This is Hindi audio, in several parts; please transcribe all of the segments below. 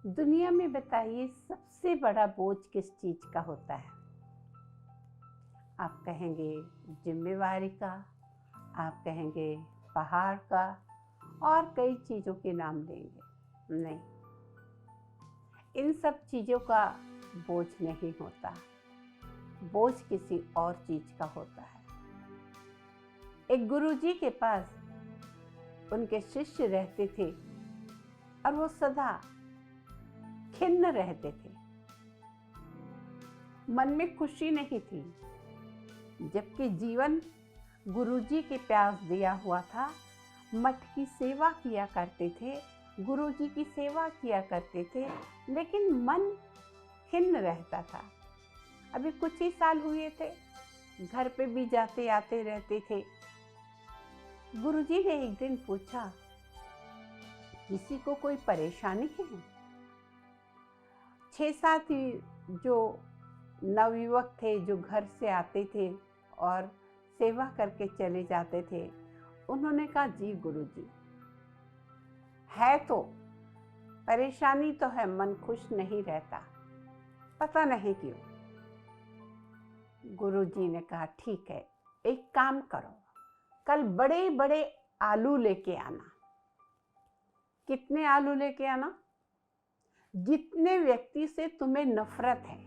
दुनिया में बताइए सबसे बड़ा बोझ किस चीज का होता है? आप कहेंगे जिम्मेवारी का, आप कहेंगे पहाड़ का, और कई चीजों के नाम लेंगे। नहीं, इन सब चीजों का बोझ नहीं होता। बोझ किसी और चीज का होता है। एक गुरुजी के पास उनके शिष्य रहते थे और वो सदा खिन्न रहते थे। मन में खुशी नहीं थी, जबकि जीवन गुरुजी के प्यास दिया हुआ था। मठ की सेवा किया करते थे, गुरुजी की सेवा किया करते थे, लेकिन मन खिन्न रहता था। अभी कुछ ही साल हुए थे, घर पे भी जाते आते रहते थे। गुरुजी ने एक दिन पूछा, किसी को कोई परेशानी है? 6-7 जो नवयुवक थे जो घर से आते थे और सेवा करके चले जाते थे, उन्होंने कहा, जी गुरुजी, है तो परेशानी तो है, मन खुश नहीं रहता, पता नहीं क्यों। गुरुजी ने कहा, ठीक है, एक काम करो, कल बड़े बड़े आलू लेके आना। कितने आलू लेके आना? जितने व्यक्ति से तुम्हें नफरत है,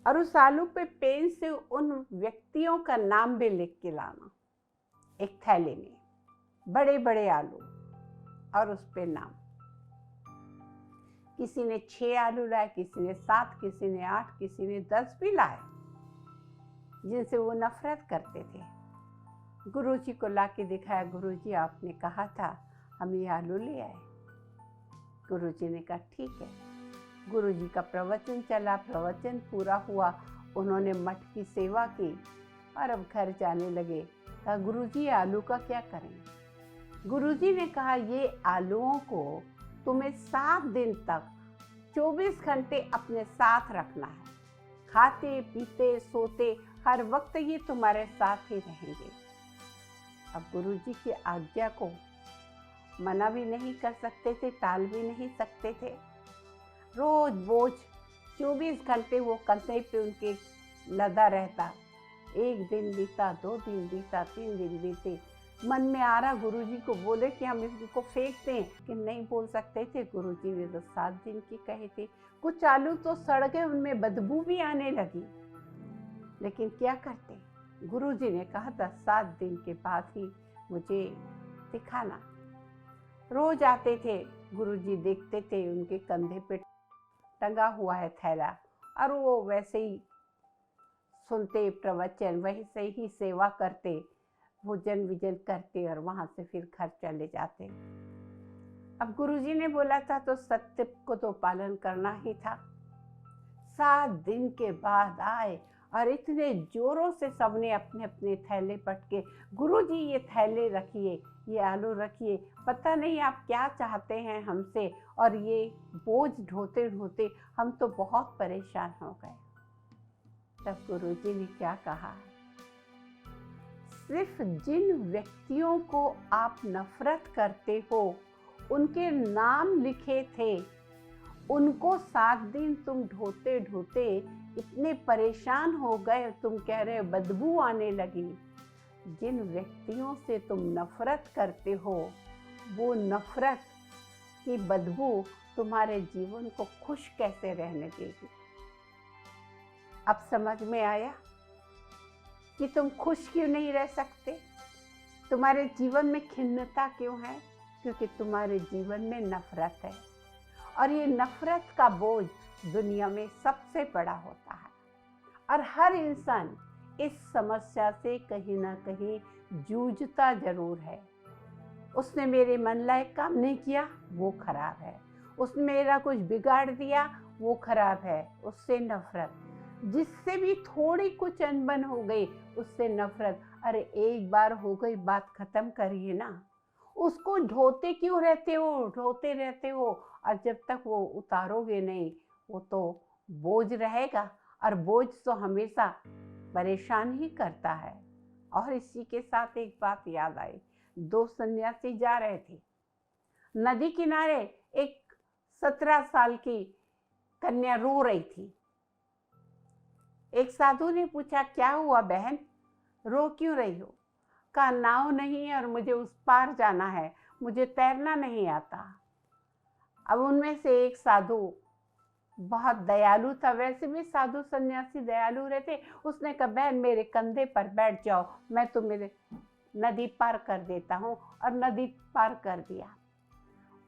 और उस आलू पे पेन से उन व्यक्तियों का नाम भी लिख के लाना। एक थैले में बड़े बड़े आलू और उस पे नाम। किसी ने 6 आलू लाए, किसी ने 7, किसी ने 8, किसी ने 10 भी लाए, जिनसे वो नफरत करते थे। गुरुजी को लाके दिखाया, गुरुजी आपने कहा था हम ये आलू ले आए। गुरुजी ने कहा, ठीक है। गुरुजी का प्रवचन चला, प्रवचन पूरा हुआ, उन्होंने मठ की सेवा की और अब घर जाने लगे। कहा, गुरुजी आलू का क्या करें? गुरुजी ने कहा, ये आलूओं को तुम्हें 7 दिन तक 24 घंटे अपने साथ रखना है। खाते पीते सोते हर वक्त ये तुम्हारे साथ ही रहेंगे। अब गुरुजी की आज्ञा को मना भी नहीं कर सकते थे, टाल भी नहीं सकते थे। रोज बोझ 24 घंटे वो कंधे पे उनके लदा रहता। 1 दिन बीता, 2 दिन बीता, 3 दिन बीते। मन में आ रहा गुरुजी को बोले कि हम इसको फेंक दें, कि नहीं बोल सकते थे। गुरुजी ने तो 7 दिन की कहे थे। कुछ आलू तो सड़ गए, उनमें बदबू भी आने लगी, लेकिन क्या करते? गुरुजी ने कहा था 7 दिन के बाद ही मुझे दिखाना। रोज आते थे, गुरुजी देखते थे उनके कंधे पे टंगा हुआ है थैला, और वो वैसे ही सुनते प्रवचन, वैसे ही सेवा करते, भोजन विजन करते और वहां से फिर घर चले जाते। अब गुरुजी ने बोला था तो सत्य को तो पालन करना ही था। 7 दिन के बाद आए और इतने जोरों से सबने अपने अपने थैले पटके, गुरुजी ये थैले रखिए, ये आलू रखिए, पता नहीं आप क्या चाहते हैं हमसे, और ये बोझ ढोते ढोते हम तो बहुत परेशान हो गए। तब गुरुजी ने क्या कहा, सिर्फ जिन व्यक्तियों को आप नफरत करते हो उनके नाम लिखे थे, उनको 7 दिन तुम ढोते ढोते इतने परेशान हो गए, तुम कह रहे बदबू आने लगी। जिन व्यक्तियों से तुम नफरत करते हो, वो नफरत की बदबू तुम्हारे जीवन को खुश कैसे रहने देगी? अब समझ में आया कि तुम खुश क्यों नहीं रह सकते? तुम्हारे जीवन में खिन्नता क्यों है? क्योंकि तुम्हारे जीवन में नफरत है, और ये नफरत का बोझ दुनिया में सबसे बड़ा होता है। और हर इंसान इस समस्या से कहीं ना कहीं जूझता जरूर है। उसने मेरे मन लायक काम नहीं किया, वो खराब है। उसने मेरा कुछ बिगाड़ दिया, वो खराब है, उससे नफरत। जिससे भी थोड़ी कुछ अनबन हो गई, उससे नफरत। अरे एक बार हो गई बात, खत्म करिए ना। उसको ढोते क्यों रहते हो? ढोते रहते हो, और जब तक वो उतारोगे नहीं, वो तो बोझ रहेगा, और बोझ तो हमेशा परेशान ही करता है। और इसी के साथ एक बात याद आई। 2 सन्यासी जा रहे थे नदी किनारे। एक 17 साल की कन्या रो रही थी। एक साधु ने पूछा, क्या हुआ बहन, रो क्यों रही हो? कहा, नाव नहीं है और मुझे उस पार जाना है, मुझे तैरना नहीं आता। अब उनमें से एक साधु बहुत दयालु था, वैसे भी साधु सन्यासी दयालु रहते। उसने कहा, बहन मेरे कंधे पर बैठ जाओ, मैं तुम्हें नदी पार कर देता हूँ। और नदी पार कर दिया,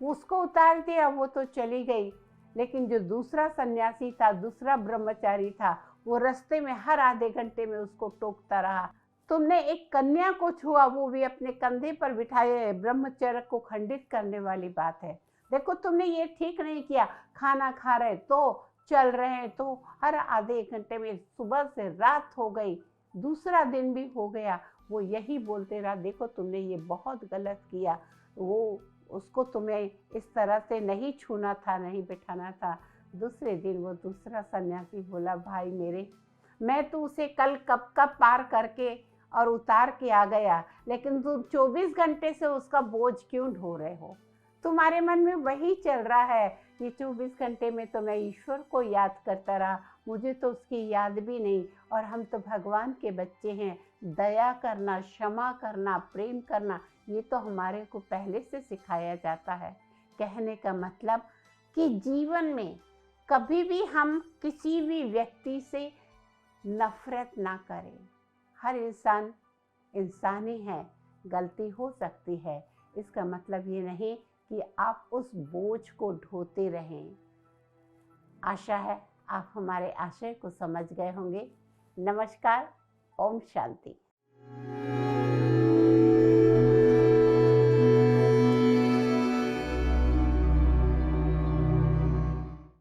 उसको उतार दिया, वो तो चली गई। लेकिन जो दूसरा सन्यासी था, दूसरा ब्रह्मचारी था, वो रास्ते में हर आधे घंटे में उसको टोकता रहा। तुमने एक कन्या को छुआ, वो भी अपने कंधे पर बिठाए, ब्रह्मचर्य को खंडित करने वाली बात है। देखो तुमने ये ठीक नहीं किया, खाना खा रहे तो, चल रहे तो हर आधे घंटे में, सुबह से रात हो गई, दूसरा दिन भी हो गया, वो यही बोलते रहा, देखो तुमने ये बहुत गलत किया, वो उसको तुम्हें इस तरह से नहीं छूना था, नहीं बिठाना था। दूसरे दिन वो दूसरा सन्यासी बोला, भाई मेरे, मैं तो उसे कल कब का पार करके और उतार के आ गया, लेकिन तुम 24 घंटे से उसका बोझ क्यों ढो रहे हो? तुम्हारे मन में वही चल रहा है। ये 24 घंटे में तो मैं ईश्वर को याद करता रहा, मुझे तो उसकी याद भी नहीं। और हम तो भगवान के बच्चे हैं, दया करना, क्षमा करना, प्रेम करना, ये तो हमारे को पहले से सिखाया जाता है। कहने का मतलब कि जीवन में कभी भी हम किसी भी व्यक्ति से नफरत ना करें। हर इंसान इंसान ही है, गलती हो सकती है। इसका मतलब ये नहीं कि आप उस बोझ को ढोते रहें। आशा है आप हमारे आशय को समझ गए होंगे। नमस्कार, ओम शांति।